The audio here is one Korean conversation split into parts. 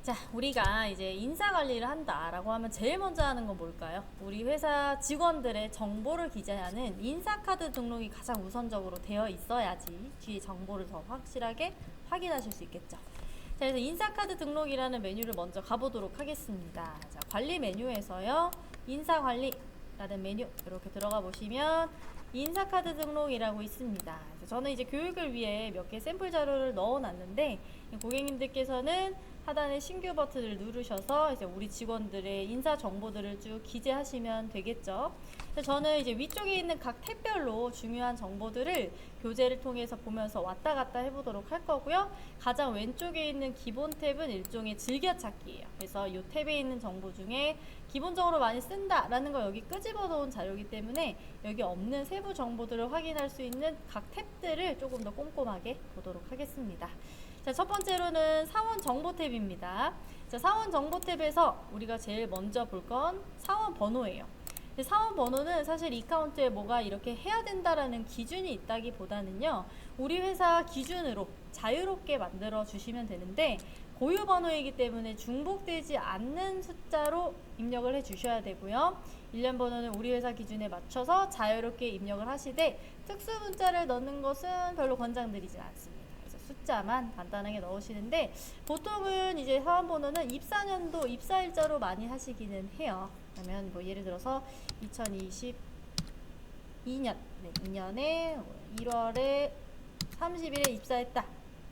자, 우리가 이제 인사 관리를 한다라고 하면 제일 먼저 하는 건 뭘까요? 우리 회사 직원들의 정보를 기재하는 인사카드 등록이 가장 우선적으로 되어 있어야지 뒤에 정보를 더 확실하게 확인하실 수 있겠죠. 자, 그래서 인사카드 등록이라는 메뉴를 먼저 가보도록 하겠습니다. 자, 관리 메뉴에서요. 인사관리라는 메뉴 이렇게 들어가 보시면 인사카드 등록이라고 있습니다. 그래서 저는 이제 교육을 위해 몇 개 샘플 자료를 넣어놨는데 고객님들께서는 하단에 신규 버튼을 누르셔서 이제 우리 직원들의 인사 정보들을 쭉 기재하시면 되겠죠. 저는 이제 위쪽에 있는 각 탭별로 중요한 정보들을 교재를 통해서 보면서 왔다 갔다 해보도록 할 거고요. 가장 왼쪽에 있는 기본 탭은 일종의 즐겨찾기예요. 그래서 이 탭에 있는 정보 중에 기본적으로 많이 쓴다라는 걸 여기 끄집어 놓은 자료이기 때문에 여기 없는 세부 정보들을 확인할 수 있는 각 탭들을 조금 더 꼼꼼하게 보도록 하겠습니다. 자, 첫 번째로는 사원 정보 탭입니다. 자, 사원 정보 탭에서 우리가 제일 먼저 볼 건 사원 번호예요. 사원 번호는 사실 이 카운트에 뭐가 이렇게 해야 된다라는 기준이 있다기보다는요, 우리 회사 기준으로 자유롭게 만들어 주시면 되는데 고유 번호이기 때문에 중복되지 않는 숫자로 입력을 해 주셔야 되고요. 일련 번호는 우리 회사 기준에 맞춰서 자유롭게 입력을 하시되 특수 문자를 넣는 것은 별로 권장드리진 않습니다. 숫자만 간단하게 넣으시는데 보통은 이제 사원번호는 입사년도 입사일자로 많이 하시기는 해요. 그러면 뭐 예를 들어서 2022년 2년에 1월에 30일에 입사했다.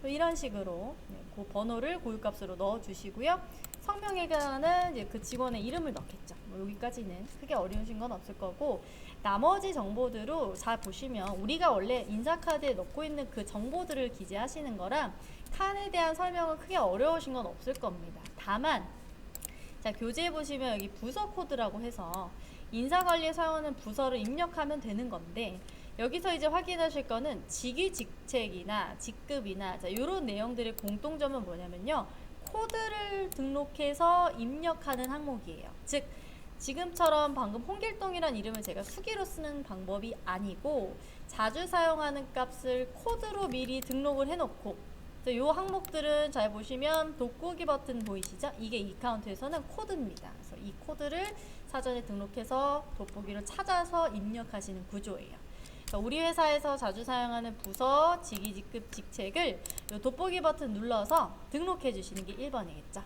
이런 식으로 그 번호를 고유값으로 넣어주시고요. 성명에는 이제 그 직원의 이름을 넣겠죠. 뭐 여기까지는 크게 어려우신 건 없을 거고, 나머지 정보들로 잘 보시면 우리가 원래 인사카드에 넣고 있는 그 정보들을 기재하시는 거랑 칸에 대한 설명은 크게 어려우신 건 없을 겁니다. 다만 자, 교재에 보시면 여기 부서 코드라고 해서 인사관리에 사용하는 부서를 입력하면 되는 건데, 여기서 이제 확인하실 거는 직위 직책이나 직급이나 자, 이런 내용들의 공통점은 뭐냐면요, 코드를 등록해서 입력하는 항목이에요. 즉 지금처럼 방금 홍길동이란 이름을 제가 수기로 쓰는 방법이 아니고 자주 사용하는 값을 코드로 미리 등록을 해놓고, 이 항목들은 잘 보시면 돋보기 버튼 보이시죠? 이게 이 카운트에서는 코드입니다. 그래서 이 코드를 사전에 등록해서 돋보기를 찾아서 입력하시는 구조예요. 우리 회사에서 자주 사용하는 부서, 직위, 직급, 직책을 이 돋보기 버튼 눌러서 등록해 주시는 게 1번이겠죠.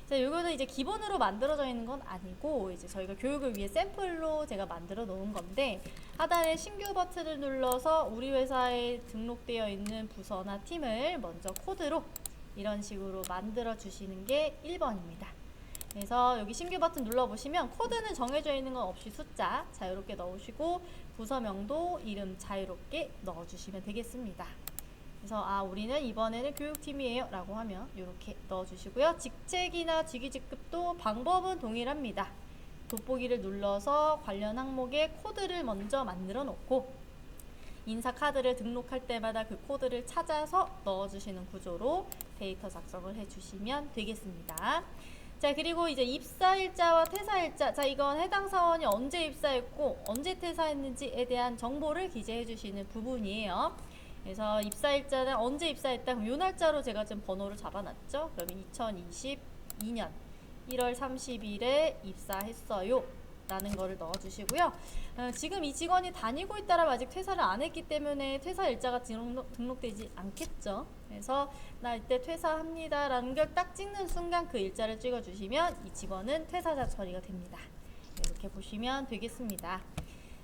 자, 요거는 이제 기본으로 만들어져 있는 건 아니고 이제 저희가 교육을 위해 샘플로 제가 만들어 놓은 건데, 하단에 신규 버튼을 눌러서 우리 회사에 등록되어 있는 부서나 팀을 먼저 코드로 이런 식으로 만들어 주시는 게 1번입니다. 그래서 여기 신규 버튼 눌러보시면 코드는 정해져 있는 건 없이 숫자 자유롭게 넣으시고 부서명도 이름 자유롭게 넣어주시면 되겠습니다. 그래서 우리는 이번에는 교육팀이에요 라고 하면 이렇게 넣어주시고요. 직책이나 직위 직급도 방법은 동일합니다. 돋보기를 눌러서 관련 항목에 코드를 먼저 만들어 놓고 인사카드를 등록할 때마다 그 코드를 찾아서 넣어주시는 구조로 데이터 작성을 해주시면 되겠습니다. 자, 그리고 이제 입사일자와 퇴사일자, 자, 이건 해당 사원이 언제 입사했고 언제 퇴사했는지에 대한 정보를 기재해 주시는 부분이에요. 그래서 입사일자는 언제 입사했다, 그럼 요 날짜로 제가 지금 번호를 잡아놨죠. 그러면 2022년 1월 30일에 입사했어요 라는 거를 넣어주시고요. 지금 이 직원이 다니고 있다라면 아직 퇴사를 안 했기 때문에 퇴사일자가 등록되지 않겠죠. 그래서 나 이때 퇴사합니다 라는 걸 딱 찍는 순간 그 일자를 찍어주시면 이 직원은 퇴사자 처리가 됩니다. 이렇게 보시면 되겠습니다.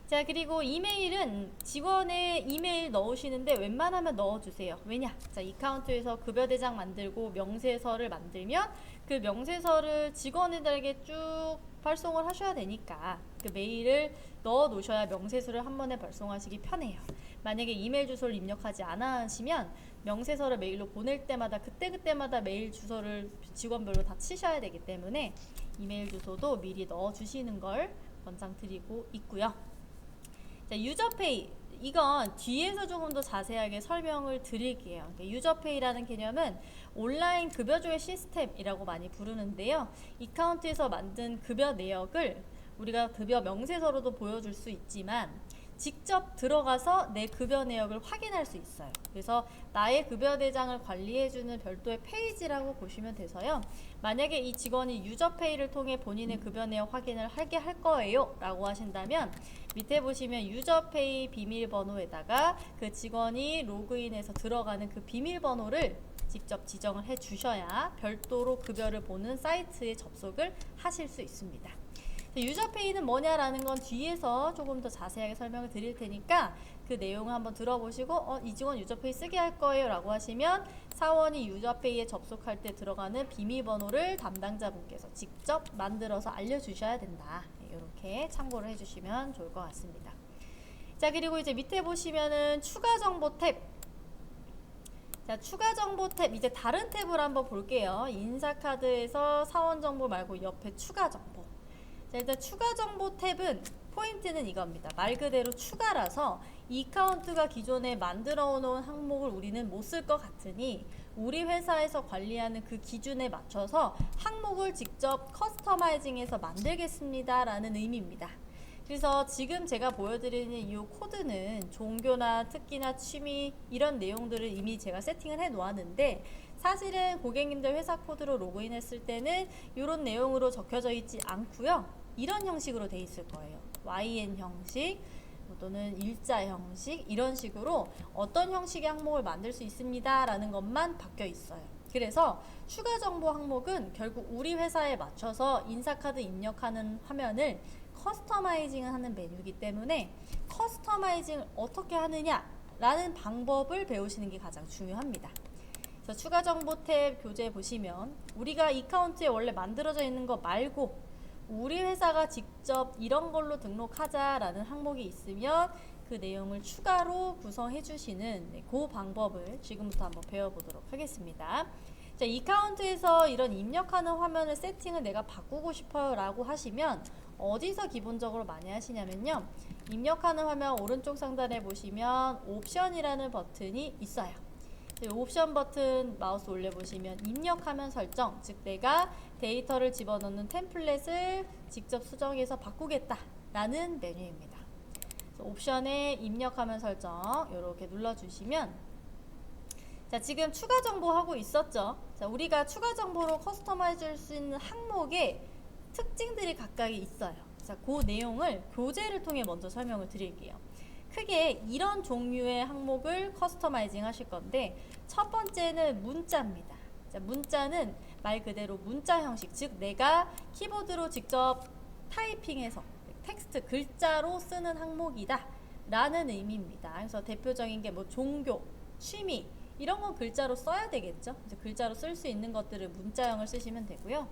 자, 그리고 이메일은 직원의 이메일 넣으시는데 웬만하면 넣어주세요. 왜냐? 자, 이 카운트에서 급여대장 만들고 명세서를 만들면 그 명세서를 직원들에게 쭉 발송을 하셔야 되니까 그 메일을 넣어 놓으셔야 명세서를 한 번에 발송하시기 편해요. 만약에 이메일 주소를 입력하지 않으시면 명세서를 메일로 보낼 때마다 그때그때마다 메일 주소를 직원별로 다 치셔야 되기 때문에 이메일 주소도 미리 넣어 주시는 걸 권장드리고 있고요. 자, 유저페이, 이건 뒤에서 조금 더 자세하게 설명을 드릴게요. 그러니까 유저페이라는 개념은 온라인 급여조회 시스템이라고 많이 부르는데요. 이 카운트에서 만든 급여 내역을 우리가 급여 명세서로도 보여줄 수 있지만 직접 들어가서 내 급여 내역을 확인할 수 있어요. 그래서 나의 급여 대장을 관리해주는 별도의 페이지라고 보시면 돼서요. 만약에 이 직원이 유저페이를 통해 본인의 급여 내역 확인을 하게 할 거예요 라고 하신다면 밑에 보시면 유저페이 비밀번호에다가 그 직원이 로그인해서 들어가는 그 비밀번호를 직접 지정을 해 주셔야 별도로 급여를 보는 사이트에 접속을 하실 수 있습니다. 유저페이는 뭐냐라는 건 뒤에서 조금 더 자세하게 설명을 드릴 테니까 그 내용을 한번 들어보시고 이 직원 유저페이 쓰게 할 거예요 라고 하시면 사원이 유저페이에 접속할 때 들어가는 비밀번호를 담당자분께서 직접 만들어서 알려주셔야 된다. 이렇게 참고를 해주시면 좋을 것 같습니다. 자, 그리고 이제 밑에 보시면은 추가 정보 탭. 자, 추가 정보 탭, 이제 다른 탭을 한번 볼게요. 인사카드에서 사원 정보 말고 옆에 추가 정보. 자, 일단 추가 정보 탭은 포인트는 이겁니다. 말 그대로 추가라서 이 카운트가 기존에 만들어 놓은 항목을 우리는 못 쓸 것 같으니 우리 회사에서 관리하는 그 기준에 맞춰서 항목을 직접 커스터마이징해서 만들겠습니다 라는 의미입니다. 그래서 지금 제가 보여드리는 이 코드는 종교나 특기나 취미 이런 내용들을 이미 제가 세팅을 해 놓았는데 사실은 고객님들 회사 코드로 로그인했을 때는 이런 내용으로 적혀져 있지 않고요. 이런 형식으로 돼 있을 거예요. YN 형식 또는 일자 형식 이런 식으로 어떤 형식의 항목을 만들 수 있습니다 라는 것만 바뀌어 있어요. 그래서 추가 정보 항목은 결국 우리 회사에 맞춰서 인사카드 입력하는 화면을 커스터마이징을 하는 메뉴이기 때문에 커스터마이징을 어떻게 하느냐 라는 방법을 배우시는 게 가장 중요합니다. 그래서 추가 정보 탭 교재 보시면 우리가 이 카운트에 원래 만들어져 있는 거 말고 우리 회사가 직접 이런 걸로 등록하자라는 항목이 있으면 그 내용을 추가로 구성해 주시는 그 방법을 지금부터 한번 배워보도록 하겠습니다. 자, 이 카운트에서 이런 입력하는 화면을 세팅을 내가 바꾸고 싶어요 라고 하시면 어디서 기본적으로 많이 하시냐면요. 입력하는 화면 오른쪽 상단에 보시면 옵션이라는 버튼이 있어요. 옵션 버튼 마우스 올려보시면 입력하면 설정, 즉 내가 데이터를 집어넣는 템플릿을 직접 수정해서 바꾸겠다 라는 메뉴입니다. 옵션에 입력하면 설정 이렇게 눌러주시면 자, 지금 추가 정보 하고 있었죠. 자, 우리가 추가 정보로 커스터마이즈 할 수 있는 항목의 특징들이 각각이 있어요. 자, 그 내용을 교재를 통해 먼저 설명을 드릴게요. 크게 이런 종류의 항목을 커스터마이징 하실 건데 첫 번째는 문자입니다. 자, 문자는 말 그대로 문자 형식, 즉 내가 키보드로 직접 타이핑해서 텍스트 글자로 쓰는 항목이다 라는 의미입니다. 그래서 대표적인 게 뭐 종교, 취미 이런 건 글자로 써야 되겠죠. 그래서 글자로 쓸 수 있는 것들을 문자형을 쓰시면 되고요.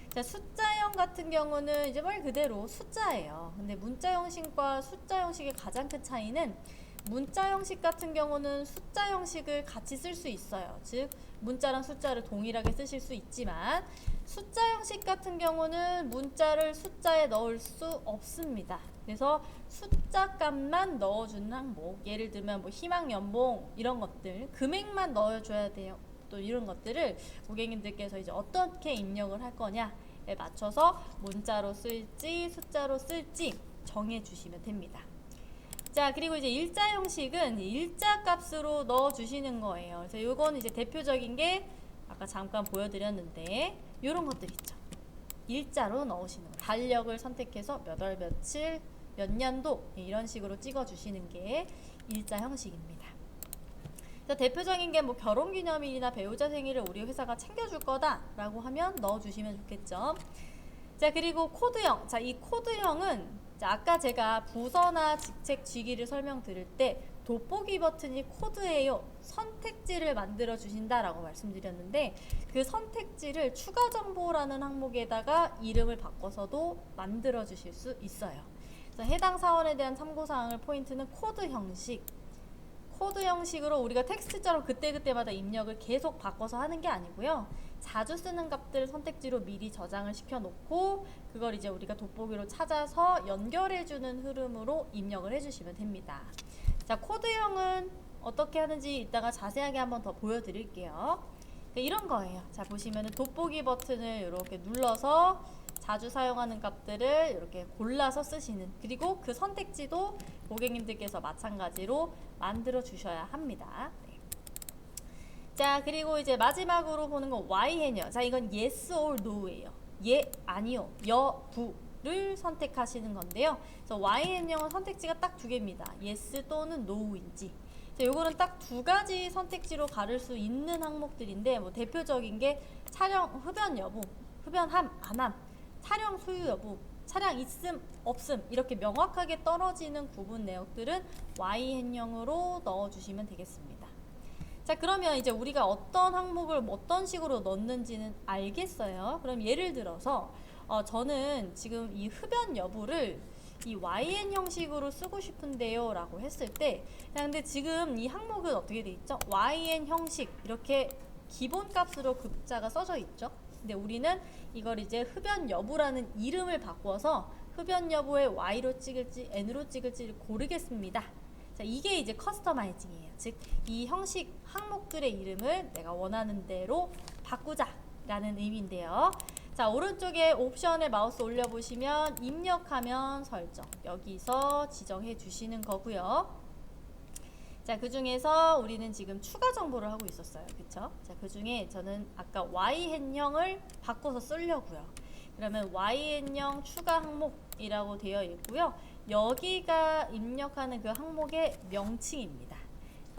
자, 숫자형 같은 경우는 이제 말 그대로 숫자예요. 근데 문자 형식과 숫자 형식의 가장 큰 차이는 문자 형식 같은 경우는 숫자 형식을 같이 쓸 수 있어요. 즉 문자랑 숫자를 동일하게 쓰실 수 있지만 숫자 형식 같은 경우는 문자를 숫자에 넣을 수 없습니다. 그래서 숫자 값만 넣어주는 항목, 예를 들면 뭐 희망 연봉 이런 것들 금액만 넣어줘야 돼요. 또 이런 것들을 고객님들께서 이제 어떻게 입력을 할 거냐에 맞춰서 문자로 쓸지 숫자로 쓸지 정해 주시면 됩니다. 자, 그리고 이제 일자 형식은 일자 값으로 넣어 주시는 거예요. 그래서 이건 이제 대표적인 게 아까 잠깐 보여드렸는데 이런 것들 있죠. 일자로 넣으시는 거. 달력을 선택해서 몇 월 며칠 몇 년도 이런 식으로 찍어 주시는 게 일자 형식입니다. 자, 대표적인 게 뭐 결혼기념일이나 배우자 생일을 우리 회사가 챙겨줄 거다라고 하면 넣어주시면 좋겠죠. 자, 그리고 코드형. 자, 이 코드형은 자, 아까 제가 부서나 직책 주기를 설명드릴 때 돋보기 버튼이 코드예요. 선택지를 만들어 주신다라고 말씀드렸는데 그 선택지를 추가 정보라는 항목에다가 이름을 바꿔서도 만들어 주실 수 있어요. 그래서 해당 사원에 대한 참고사항을 포인트는 코드 형식. 코드 형식으로 우리가 텍스트처럼 그때그때마다 입력을 계속 바꿔서 하는 게 아니고요. 자주 쓰는 값들 선택지로 미리 저장을 시켜놓고 그걸 이제 우리가 돋보기로 찾아서 연결해주는 흐름으로 입력을 해주시면 됩니다. 자, 코드형은 어떻게 하는지 이따가 자세하게 한번 더 보여드릴게요. 이런 거예요. 자, 보시면은 돋보기 버튼을 이렇게 눌러서 자주 사용하는 값들을 이렇게 골라서 쓰시는, 그리고 그 선택지도 고객님들께서 마찬가지로 만들어 주셔야 합니다. 네. 자, 그리고 이제 마지막으로 보는 건 why 했냐. 자, 이건 yes or no예요. 예, 아니요, 여부를 선택하시는 건데요. 그래서 why 했냐는 선택지가 딱 두 개입니다. yes 또는 no인지. 자, 요거는 딱 두 가지 선택지로 가를 수 있는 항목들인데, 뭐 대표적인 게 차량 흡연 여부, 흡연함, 안함, 차량 소유 여부, 차량 있음, 없음, 이렇게 명확하게 떨어지는 구분 내역들은 Y 행령으로 넣어주시면 되겠습니다. 자, 그러면 이제 우리가 어떤 항목을 어떤 식으로 넣는지는 알겠어요. 그럼 예를 들어서 저는 지금 이 흡연 여부를 이 YN 형식으로 쓰고 싶은데요 라고 했을 때, 근데 지금 이 항목은 어떻게 돼 있죠? YN 형식, 이렇게 기본값으로 급자가 써져 있죠. 근데 우리는 이걸 이제 흡연 여부라는 이름을 바꿔서 흡연 여부에 Y로 찍을지 N으로 찍을지를 고르겠습니다. 자, 이게 이제 커스터마이징이에요. 즉, 이 형식 항목들의 이름을 내가 원하는 대로 바꾸자 라는 의미인데요. 자, 오른쪽에 옵션에 마우스 올려보시면 입력하면 설정, 여기서 지정해 주시는 거고요. 자, 그 중에서 우리는 지금 추가 정보를 하고 있었어요. 그쵸? 자, 그 중에 저는 아까 YN형을 바꿔서 쓰려고요. 그러면 YN형 추가 항목이라고 되어 있고요. 여기가 입력하는 그 항목의 명칭입니다.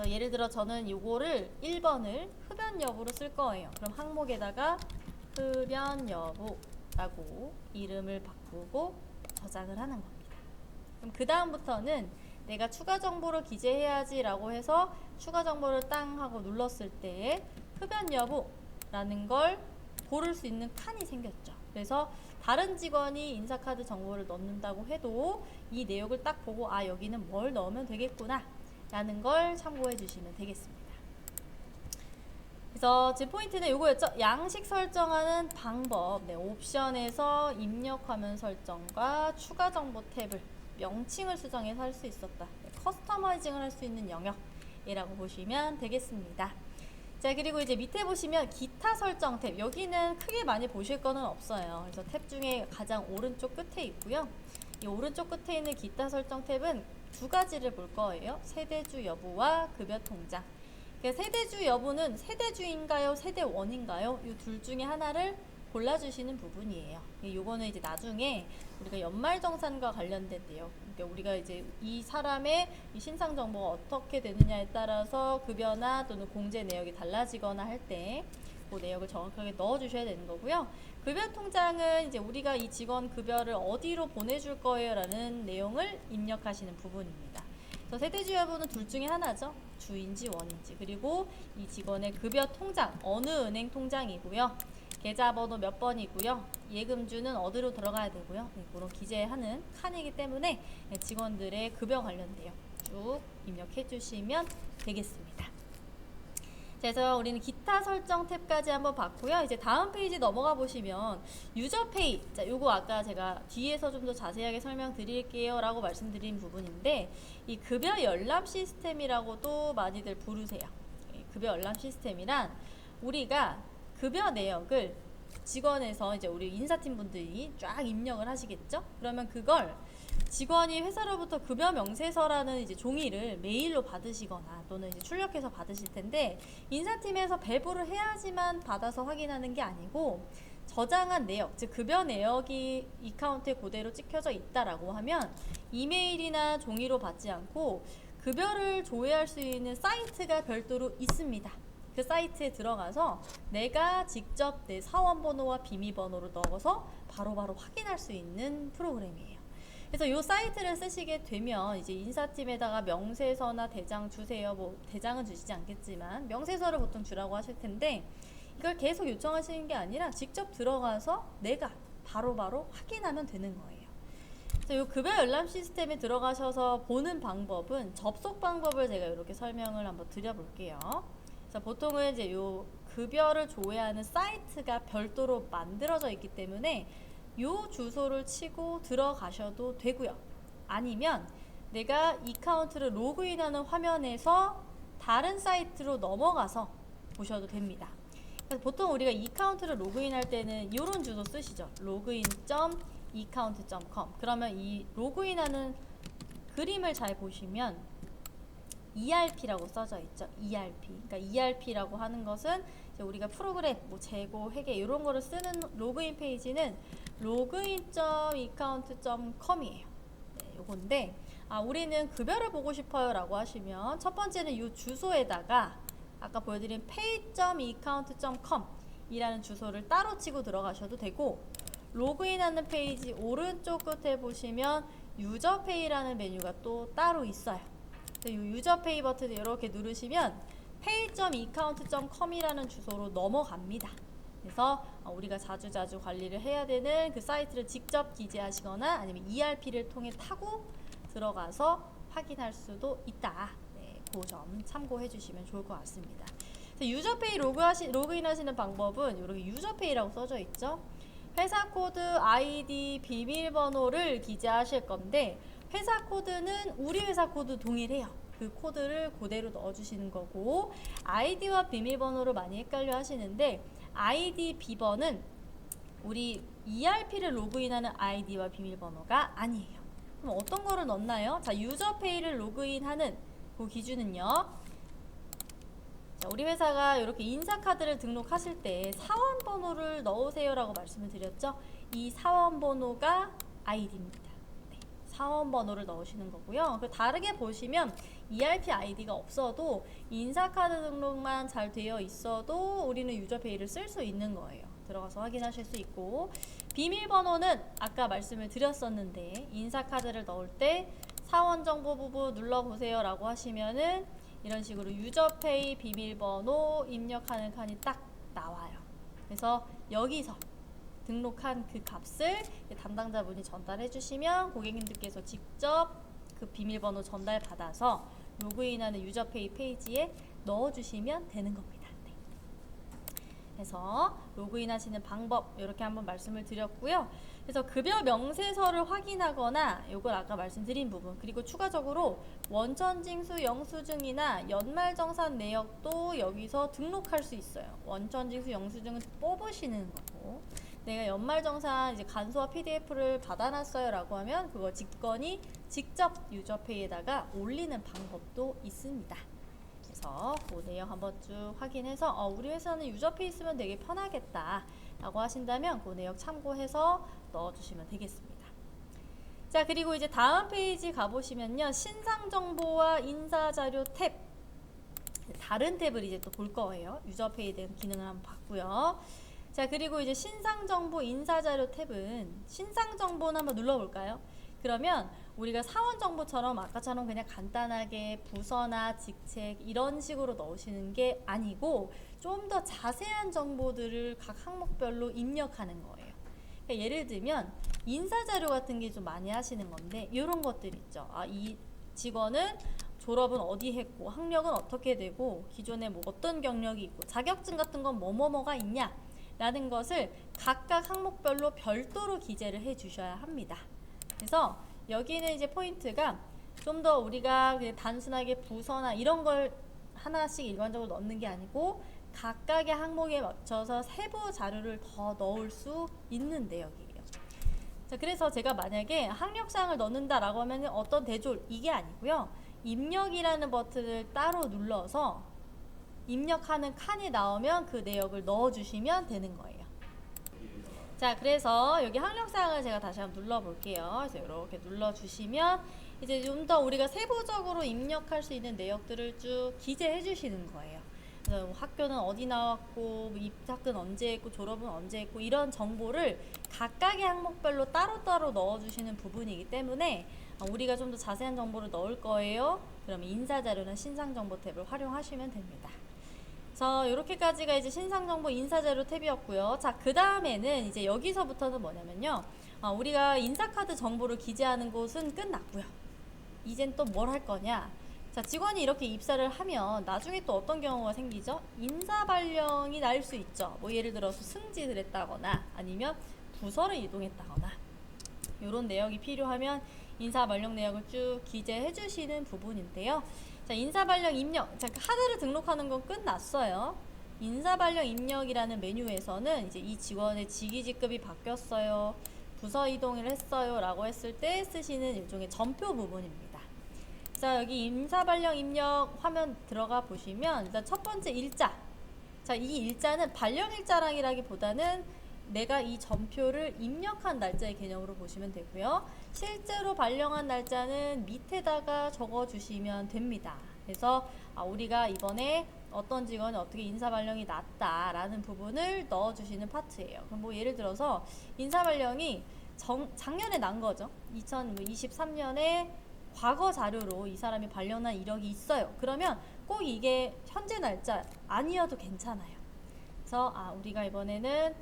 예를 들어 저는 이거를 1번을 흡연 여부로 쓸 거예요. 그럼 항목에다가 흡연 여부라고 이름을 바꾸고 저장을 하는 겁니다. 그럼 그 다음부터는 내가 추가 정보를 기재해야지 라고 해서 추가 정보를 땅 하고 눌렀을 때 흡연 여부라는 걸 고를 수 있는 칸이 생겼죠. 그래서 다른 직원이 인사카드 정보를 넣는다고 해도 이 내역을 딱 보고 아, 여기는 뭘 넣으면 되겠구나 라는 걸 참고해 주시면 되겠습니다. 그래서 제 포인트는 이거였죠. 양식 설정하는 방법. 네, 옵션에서 입력화면 설정과 추가 정보 탭을 명칭을 수정해서 할 수 있었다. 네, 커스터마이징을 할 수 있는 영역이라고 보시면 되겠습니다. 자, 그리고 이제 밑에 보시면 기타 설정 탭. 여기는 크게 많이 보실 거는 없어요. 그래서 탭 중에 가장 오른쪽 끝에 있고요. 이 오른쪽 끝에 있는 기타 설정 탭은 두 가지를 볼 거예요. 세대주 여부와 급여 통장. 세대주 여부는 세대주인가요? 세대원인가요? 이 둘 중에 하나를 골라주시는 부분이에요. 요거는 이제 나중에 우리가 연말정산과 관련된 내용, 그러니까 우리가 이제 이 사람의 이 신상 정보가 어떻게 되느냐에 따라서 급여나 또는 공제 내역이 달라지거나 할 때 그 내역을 정확하게 넣어주셔야 되는 거고요. 급여 통장은 이제 우리가 이 직원 급여를 어디로 보내줄 거예요 라는 내용을 입력하시는 부분입니다. 세대주 여부는 둘 중에 하나죠. 주인지 원인지. 그리고 이 직원의 급여 통장, 어느 은행 통장이고요. 계좌번호 몇 번이고요. 예금주는 어디로 들어가야 되고요. 네, 그런 기재하는 칸이기 때문에 직원들의 급여 관련 내용 쭉 입력해 주시면 되겠습니다. 그래서 우리는 기타 설정 탭까지 한번 봤고요. 이제 다음 페이지 넘어가 보시면 유저페이. 자, 요거 아까 제가 뒤에서 좀 더 자세하게 설명드릴게요 라고 말씀드린 부분인데, 이 급여 열람 시스템이라고도 많이들 부르세요. 급여 열람 시스템이란 우리가 급여 내역을 직원에서 이제 우리 인사팀 분들이 쫙 입력을 하시겠죠? 그러면 그걸 직원이 회사로부터 급여 명세서라는 이제 종이를 메일로 받으시거나 또는 이제 출력해서 받으실 텐데, 인사팀에서 배부를 해야지만 받아서 확인하는 게 아니고 저장한 내역, 즉 급여 내역이 어카운트에 그대로 찍혀져 있다라고 하면 이메일이나 종이로 받지 않고 급여를 조회할 수 있는 사이트가 별도로 있습니다. 그 사이트에 들어가서 내가 직접 내 사원번호와 비밀번호를 넣어서 바로바로 확인할 수 있는 프로그램이에요. 그래서 이 사이트를 쓰시게 되면 이제 인사팀에다가 명세서나 대장 주세요. 뭐 대장은 주시지 않겠지만 명세서를 보통 주라고 하실 텐데, 이걸 계속 요청하시는 게 아니라 직접 들어가서 내가 바로바로 확인하면 되는 거예요. 그래서 이 급여 열람 시스템에 들어가셔서 보는 방법은 접속 방법을 제가 이렇게 설명을 한번 드려볼게요. 그래서 보통은 이제 요 급여를 조회하는 사이트가 별도로 만들어져 있기 때문에 요 주소를 치고 들어가셔도 되고요. 아니면 내가 어카운트를 로그인하는 화면에서 다른 사이트로 넘어가서 보셔도 됩니다. 그래서 보통 우리가 이카운트를 로그인할 때는 이런 주소 쓰시죠. login.ecount.com. 그러면 이 로그인하는 그림을 잘 보시면 ERP라고 써져 있죠. ERP. 그러니까 ERP라고 하는 것은 이제 우리가 프로그램, 뭐 재고, 회계 이런 거를 쓰는 로그인 페이지는 login.ecount.com이에요. 네, 요건데 우리는 급여를 보고 싶어요라고 하시면 첫 번째는 이 주소에다가 아까 보여드린 pay.ecount.com 이라는 주소를 따로 치고 들어가셔도 되고, 로그인하는 페이지 오른쪽 끝에 보시면 유저페이라는 메뉴가 또 따로 있어요. 이 유저페이 버튼을 이렇게 누르시면 pay.ecount.com이라는 주소로 넘어갑니다. 그래서 우리가 자주자주 관리를 해야 되는 그 사이트를 직접 기재하시거나 아니면 ERP를 통해 타고 들어가서 확인할 수도 있다. 네, 그 점 참고해 주시면 좋을 것 같습니다. 유저페이 로그인 하시는 방법은 이렇게 유저페이라고 써져 있죠. 회사 코드, 아이디, 비밀번호를 기재하실 건데, 회사 코드는 우리 회사 코드 동일해요. 그 코드를 그대로 넣어주시는 거고, 아이디와 비밀번호를 많이 헷갈려 하시는데, 아이디, 비번은 우리 ERP를 로그인하는 아이디와 비밀번호가 아니에요. 그럼 어떤 거를 넣나요? 자, 유저페이를 로그인하는 그 기준은요. 자, 우리 회사가 이렇게 인사카드를 등록하실 때 사원번호를 넣으세요라고 말씀을 드렸죠. 이 사원번호가 아이디입니다. 네, 사원번호를 넣으시는 거고요. 다르게 보시면 ERP 아이디가 없어도 인사카드 등록만 잘 되어 있어도 우리는 유저페이를 쓸 수 있는 거예요. 들어가서 확인하실 수 있고, 비밀번호는 아까 말씀을 드렸었는데 인사카드를 넣을 때 사원정보 부분 눌러보세요 라고 하시면은 이런 식으로 유저페이 비밀번호 입력하는 칸이 딱 나와요. 그래서 여기서 등록한 그 값을 담당자분이 전달해 주시면 고객님들께서 직접 그 비밀번호 전달 받아서 로그인하는 유저페이 페이지에 넣어 주시면 되는 겁니다. 네. 그래서 로그인 하시는 방법 이렇게 한번 말씀을 드렸고요. 그래서 급여 명세서를 확인하거나 요걸 아까 말씀드린 부분, 그리고 추가적으로 원천징수 영수증이나 연말정산 내역도 여기서 등록할 수 있어요. 원천징수 영수증은 뽑으시는 거고, 내가 연말정산 이제 간소화 PDF를 받아놨어요 라고 하면 그거 직권이 직접 유저페이에다가 올리는 방법도 있습니다. 그래서 그 내용 한번 쭉 확인해서 우리 회사는 유저페이 쓰면 되게 편하겠다 라고 하신다면 그 내용 참고해서 넣어주시면 되겠습니다. 자, 그리고 이제 다음 페이지 가보시면요, 신상정보와 인사자료 탭, 다른 탭을 이제 또 볼 거예요. 유저페이에 대한 기능을 한번 봤고요. 자, 그리고 이제 신상정보 인사자료 탭은 신상정보는 한번 눌러볼까요? 그러면 우리가 사원정보처럼 아까처럼 그냥 간단하게 부서나 직책 이런 식으로 넣으시는 게 아니고 좀 더 자세한 정보들을 각 항목별로 입력하는 거예요. 그러니까 예를 들면 인사자료 같은 게 좀 많이 하시는 건데 이런 것들 있죠. 이 직원은 졸업은 어디 했고 학력은 어떻게 되고 기존에 뭐 어떤 경력이 있고 자격증 같은 건 뭐뭐뭐가 있냐 라는 것을 각각 항목별로 별도로 기재를 해 주셔야 합니다. 그래서 여기는 이제 포인트가 좀 더 우리가 그냥 단순하게 부서나 이런 걸 하나씩 일반적으로 넣는 게 아니고 각각의 항목에 맞춰서 세부 자료를 더 넣을 수 있는 내역이에요. 자, 그래서 제가 만약에 학력사항을 넣는다라고 하면 어떤 대졸 이게 아니고요. 입력이라는 버튼을 따로 눌러서 입력하는 칸이 나오면 그 내역을 넣어주시면 되는 거예요. 자, 그래서 여기 학력사항을 제가 다시 한번 눌러볼게요. 그래서 이렇게 눌러주시면 이제 좀 더 우리가 세부적으로 입력할 수 있는 내역들을 쭉 기재해 주시는 거예요. 그래서 학교는 어디 나왔고, 입학은 언제 했고, 졸업은 언제 했고 이런 정보를 각각의 항목별로 따로따로 넣어주시는 부분이기 때문에 우리가 좀 더 자세한 정보를 넣을 거예요. 그러면 인사자료나 신상정보 탭을 활용하시면 됩니다. 그래서 이렇게까지가 이제 신상정보 인사자료 탭이었고요. 자, 그 다음에는 이제 여기서부터는 뭐냐면요. 우리가 인사카드 정보를 기재하는 곳은 끝났고요. 이젠 또 뭘 할 거냐. 자, 직원이 이렇게 입사를 하면 나중에 또 어떤 경우가 생기죠? 인사 발령이 날 수 있죠. 뭐 예를 들어서 승진을 했다거나 아니면 부서를 이동했다거나 이런 내역이 필요하면 인사 발령 내역을 쭉 기재해 주시는 부분인데요. 자, 인사 발령 입력. 자, 카드를 등록하는 건 끝났어요. 인사발령 입력이라는 메뉴에서는 이제 이 직원의 직위직급이 바뀌었어요, 부서 이동을 했어요 라고 했을 때 쓰시는 일종의 전표 부분입니다. 자, 여기 인사발령 입력 화면 들어가 보시면 일단 첫 번째 일자, 자, 이 일자는 발령일자랑이라기보다는 내가 이 전표를 입력한 날짜의 개념으로 보시면 되고요. 실제로 발령한 날짜는 밑에다가 적어주시면 됩니다. 그래서 우리가 이번에 어떤 직원이 어떻게 인사발령이 났다라는 부분을 넣어주시는 파트예요. 그럼 뭐 예를 들어서 인사발령이 작년에 난 거죠. 2023년에 과거 자료로 이 사람이 발령난 이력이 있어요. 그러면 꼭 이게 현재 날짜 아니어도 괜찮아요. 그래서 우리가 이번에는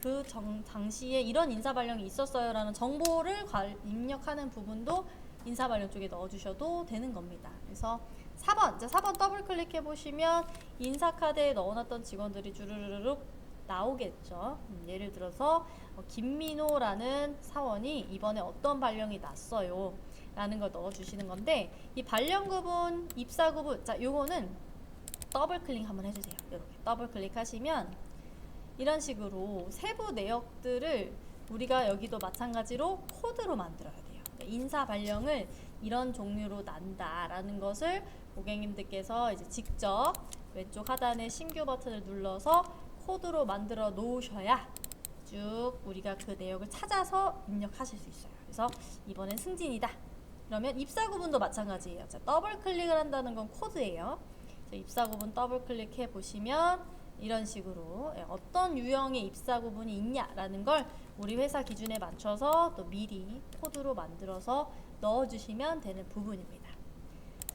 그 당시에 이런 인사발령이 있었어요 라는 정보를 입력하는 부분도 인사발령 쪽에 넣어주셔도 되는 겁니다. 그래서 4번, 4번 더블 클릭해 보시면 인사카드에 넣어놨던 직원들이 주르르륵 나오겠죠. 예를 들어서 김민호라는 사원이 이번에 어떤 발령이 났어요 라는 걸 넣어주시는 건데, 이 발령 구분, 입사 구분, 자, 요거는 더블 클릭 한번 해주세요. 이렇게 더블 클릭하시면 이런 식으로 세부 내역들을 우리가 여기도 마찬가지로 코드로 만들어야 돼요. 인사 발령을 이런 종류로 난다라는 것을 고객님들께서 이제 직접 왼쪽 하단에 신규 버튼을 눌러서 코드로 만들어 놓으셔야 쭉 우리가 그 내역을 찾아서 입력하실 수 있어요. 그래서 이번엔 승진이다. 그러면 입사 구분도 마찬가지예요. 자, 더블 클릭을 한다는 건 코드예요. 자, 입사 구분 더블 클릭해 보시면 이런 식으로 어떤 유형의 입사 구분이 있냐라는 걸 우리 회사 기준에 맞춰서 또 미리 코드로 만들어서 넣어주시면 되는 부분입니다.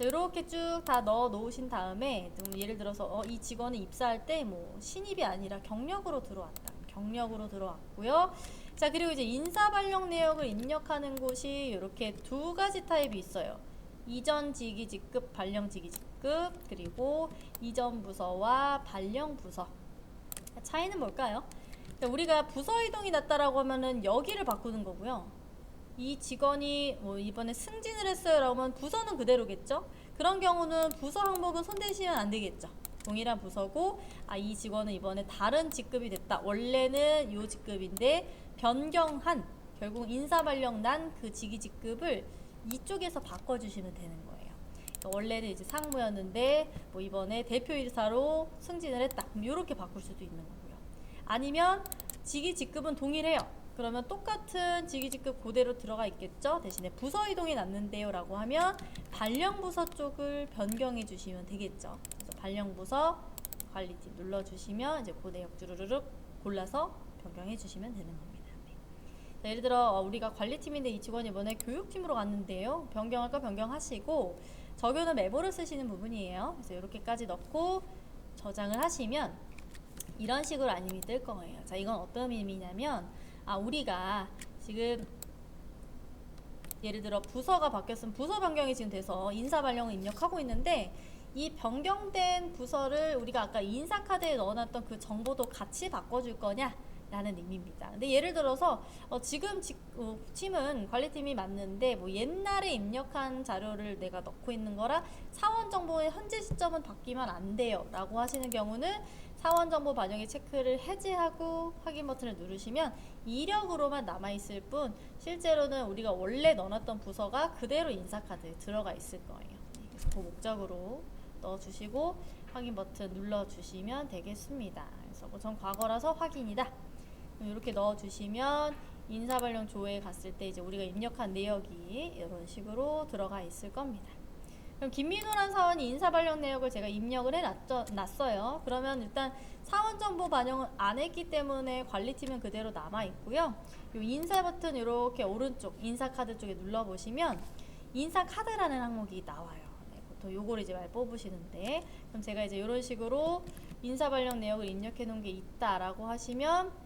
이렇게 쭉 다 넣어 놓으신 다음에 예를 들어서 이 직원이 입사할 때 뭐 신입이 아니라 경력으로 들어왔다. 경력으로 들어왔고요. 자, 그리고 이제 인사 발령 내역을 입력하는 곳이 이렇게 두 가지 타입이 있어요. 이전 직위 직급, 발령 직위 직급, 그리고 이전 부서와 발령 부서. 차이는 뭘까요? 우리가 부서 이동이 났다라고 하면은 여기를 바꾸는 거고요. 이 직원이 뭐 이번에 승진을 했어요 라고 하면 부서는 그대로겠죠? 그런 경우는 부서 항목은 손대시면 안 되겠죠. 동일한 부서고 이 직원은 이번에 다른 직급이 됐다. 원래는 이 직급인데 변경한, 결국 인사 발령 난 그 직위 직급을 이쪽에서 바꿔주시면 되는 거예요. 그러니까 원래는 이제 상무였는데 뭐 이번에 대표이사로 승진을 했다. 그럼 이렇게 바꿀 수도 있는 거고요. 아니면 직위 직급은 동일해요. 그러면 똑같은 직위 직급 그대로 들어가 있겠죠. 대신에 부서 이동이 났는데요 라고 하면 발령 부서 쪽을 변경해 주시면 되겠죠. 그래서 발령 부서 관리팀 눌러주시면 이제 그 내역 주르륵 골라서 변경해 주시면 되는 겁니다. 자, 예를 들어 우리가 관리팀인데 이 직원이 이번에 교육팀으로 갔는데요. 변경할까 변경하시고 적용은 메모를 쓰시는 부분이에요. 그래서 이렇게까지 넣고 저장을 하시면 이런 식으로 알림이 뜰 거예요. 자, 이건 어떤 의미냐면 우리가 지금 예를 들어 부서가 바뀌었으면 부서 변경이 지금 돼서 인사 발령을 입력하고 있는데 이 변경된 부서를 우리가 아까 인사카드에 넣어놨던 그 정보도 같이 바꿔줄 거냐 라는 의미입니다. 근데 예를 들어서 지금 팀은 관리팀이 맞는데 뭐 옛날에 입력한 자료를 내가 넣고 있는 거라 사원 정보의 현재 시점은 바뀌면 안 돼요 라고 하시는 경우는 사원 정보 반영의 체크를 해제하고 확인 버튼을 누르시면 이력으로만 남아있을 뿐 실제로는 우리가 원래 넣어놨던 부서가 그대로 인사카드에 들어가 있을 거예요. 그래서 그 목적으로 넣어주시고 확인 버튼 눌러주시면 되겠습니다. 그래서 전 과거라서 확인이다. 이렇게 넣어주시면 인사발령 조회에 갔을 때 이제 우리가 입력한 내역이 이런 식으로 들어가 있을 겁니다. 그럼 김민호란 사원이 인사발령 내역을 제가 입력을 해놨어요. 그러면 일단 사원 정보 반영을 안 했기 때문에 관리팀은 그대로 남아 있고요. 요 인사 버튼 이렇게 오른쪽 인사카드 쪽에 눌러보시면 인사카드라는 항목이 나와요. 네, 보통 요거를 이제 많이 뽑으시는데 그럼 제가 이제 이런 식으로 인사발령 내역을 입력해 놓은 게 있다라고 하시면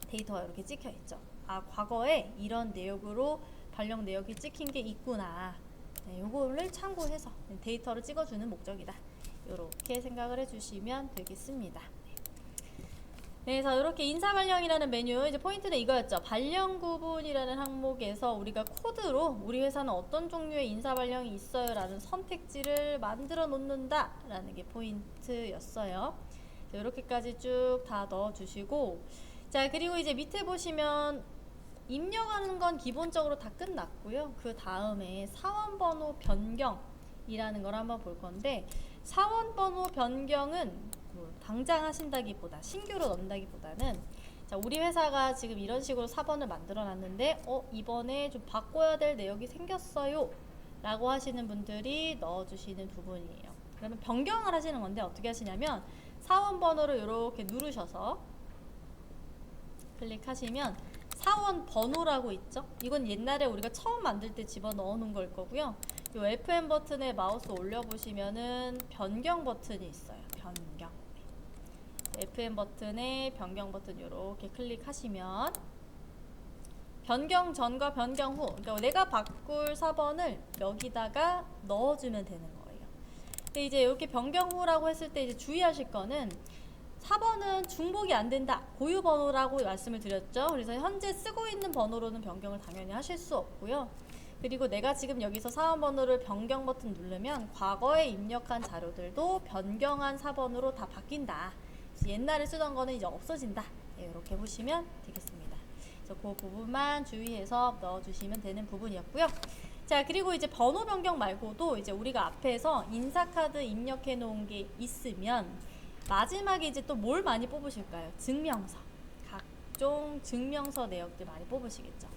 데이터가 이렇게 찍혀 있죠. 과거에 이런 내역으로 발령 내역이 찍힌 게 있구나. 네, 요거를 참고해서 데이터를 찍어주는 목적이다. 이렇게 생각을 해주시면 되겠습니다. 네, 그래서 이렇게 인사발령이라는 메뉴 이제 포인트는 이거였죠. 발령 구분이라는 항목에서 우리가 코드로 우리 회사는 어떤 종류의 인사발령이 있어요 라는 선택지를 만들어 놓는다 라는 게 포인트였어요. 이렇게까지 쭉 다 넣어주시고, 자, 그리고 이제 밑에 보시면 입력하는 건 기본적으로 다 끝났고요. 그 다음에 사원번호 변경이라는 걸 한번 볼 건데, 사원번호 변경은 뭐 당장 하신다기보다, 신규로 넣는다기보다는, 자, 우리 회사가 지금 이런 식으로 사번을 만들어 놨는데 이번에 좀 바꿔야 될 내역이 생겼어요 라고 하시는 분들이 넣어주시는 부분이에요. 그러면 변경을 하시는 건데 어떻게 하시냐면, 사원번호를 이렇게 누르셔서 클릭하시면 사원 번호라고 있죠? 이건 옛날에 우리가 처음 만들 때 집어넣어 놓은 걸 거고요. 이 FM 버튼에 마우스 올려보시면은 변경 버튼이 있어요. 변경. FM 버튼에 변경 버튼 이렇게 클릭하시면 변경 전과 변경 후, 그러니까 내가 바꿀 사번을 여기다가 넣어주면 되는 거예요. 근데 이제 이렇게 변경 후라고 했을 때 이제 주의하실 거는, 4번은 중복이 안 된다, 고유 번호라고 말씀을 드렸죠. 그래서 현재 쓰고 있는 번호로는 변경을 당연히 하실 수 없고요. 그리고 내가 지금 여기서 사원 번호를 변경 버튼 누르면 과거에 입력한 자료들도 변경한 4번으로 다 바뀐다. 옛날에 쓰던 거는 이제 없어진다. 이렇게 보시면 되겠습니다. 그래서 그 부분만 주의해서 넣어주시면 되는 부분이었고요. 자, 그리고 이제 번호 변경 말고도 이제 우리가 앞에서 인사카드 입력해 놓은 게 있으면 마지막에 이제 또 뭘 많이 뽑으실까요? 증명서. 각종 증명서 내역들 많이 뽑으시겠죠.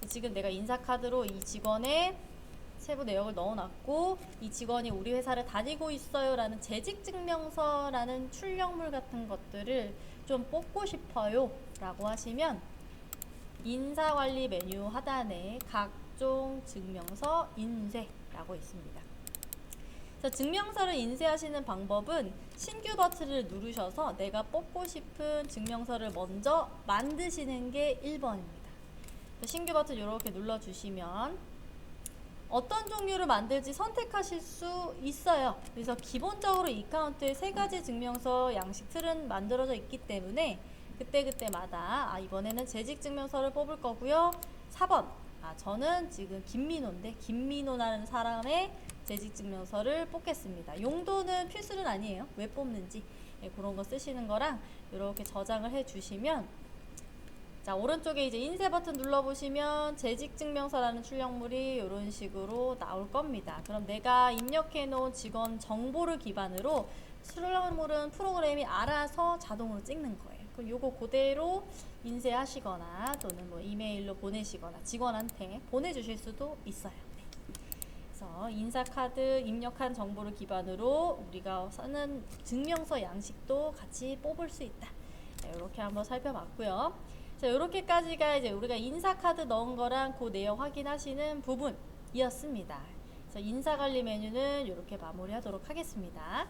지금 내가 인사카드로 이 직원의 세부 내역을 넣어놨고, 이 직원이 우리 회사를 다니고 있어요 라는 재직증명서라는 출력물 같은 것들을 좀 뽑고 싶어요 라고 하시면 인사관리 메뉴 하단에 각종 증명서 인쇄라고 있습니다. 그래서 증명서를 인쇄하시는 방법은 신규 버튼을 누르셔서 내가 뽑고 싶은 증명서를 먼저 만드시는 게 1번입니다. 신규 버튼 이렇게 눌러주시면 어떤 종류를 만들지 선택하실 수 있어요. 그래서 기본적으로 이 카운트에 3가지 증명서 양식 틀은 만들어져 있기 때문에 그때그때마다 이번에는 재직증명서를 뽑을 거고요. 4번, 저는 지금 김민호인데 김민호라는 사람의 재직증명서를 뽑겠습니다. 용도는 필수는 아니에요. 왜 뽑는지 그런 거 쓰시는 거랑 이렇게 저장을 해 주시면, 자, 오른쪽에 이제 인쇄 버튼 눌러보시면 재직증명서라는 출력물이 이런 식으로 나올 겁니다. 그럼 내가 입력해 놓은 직원 정보를 기반으로 출력물은 프로그램이 알아서 자동으로 찍는 거예요. 그럼 요거 그대로 인쇄하시거나 또는 뭐 이메일로 보내시거나 직원한테 보내주실 수도 있어요. 그래서 인사카드 입력한 정보를 기반으로 우리가 쓰는 증명서 양식도 같이 뽑을 수 있다. 이렇게 한번 살펴봤고요. 자, 이렇게까지가 이제 우리가 인사카드 넣은 거랑 그 내역 확인하시는 부분이었습니다. 그래서 인사관리 메뉴는 이렇게 마무리하도록 하겠습니다.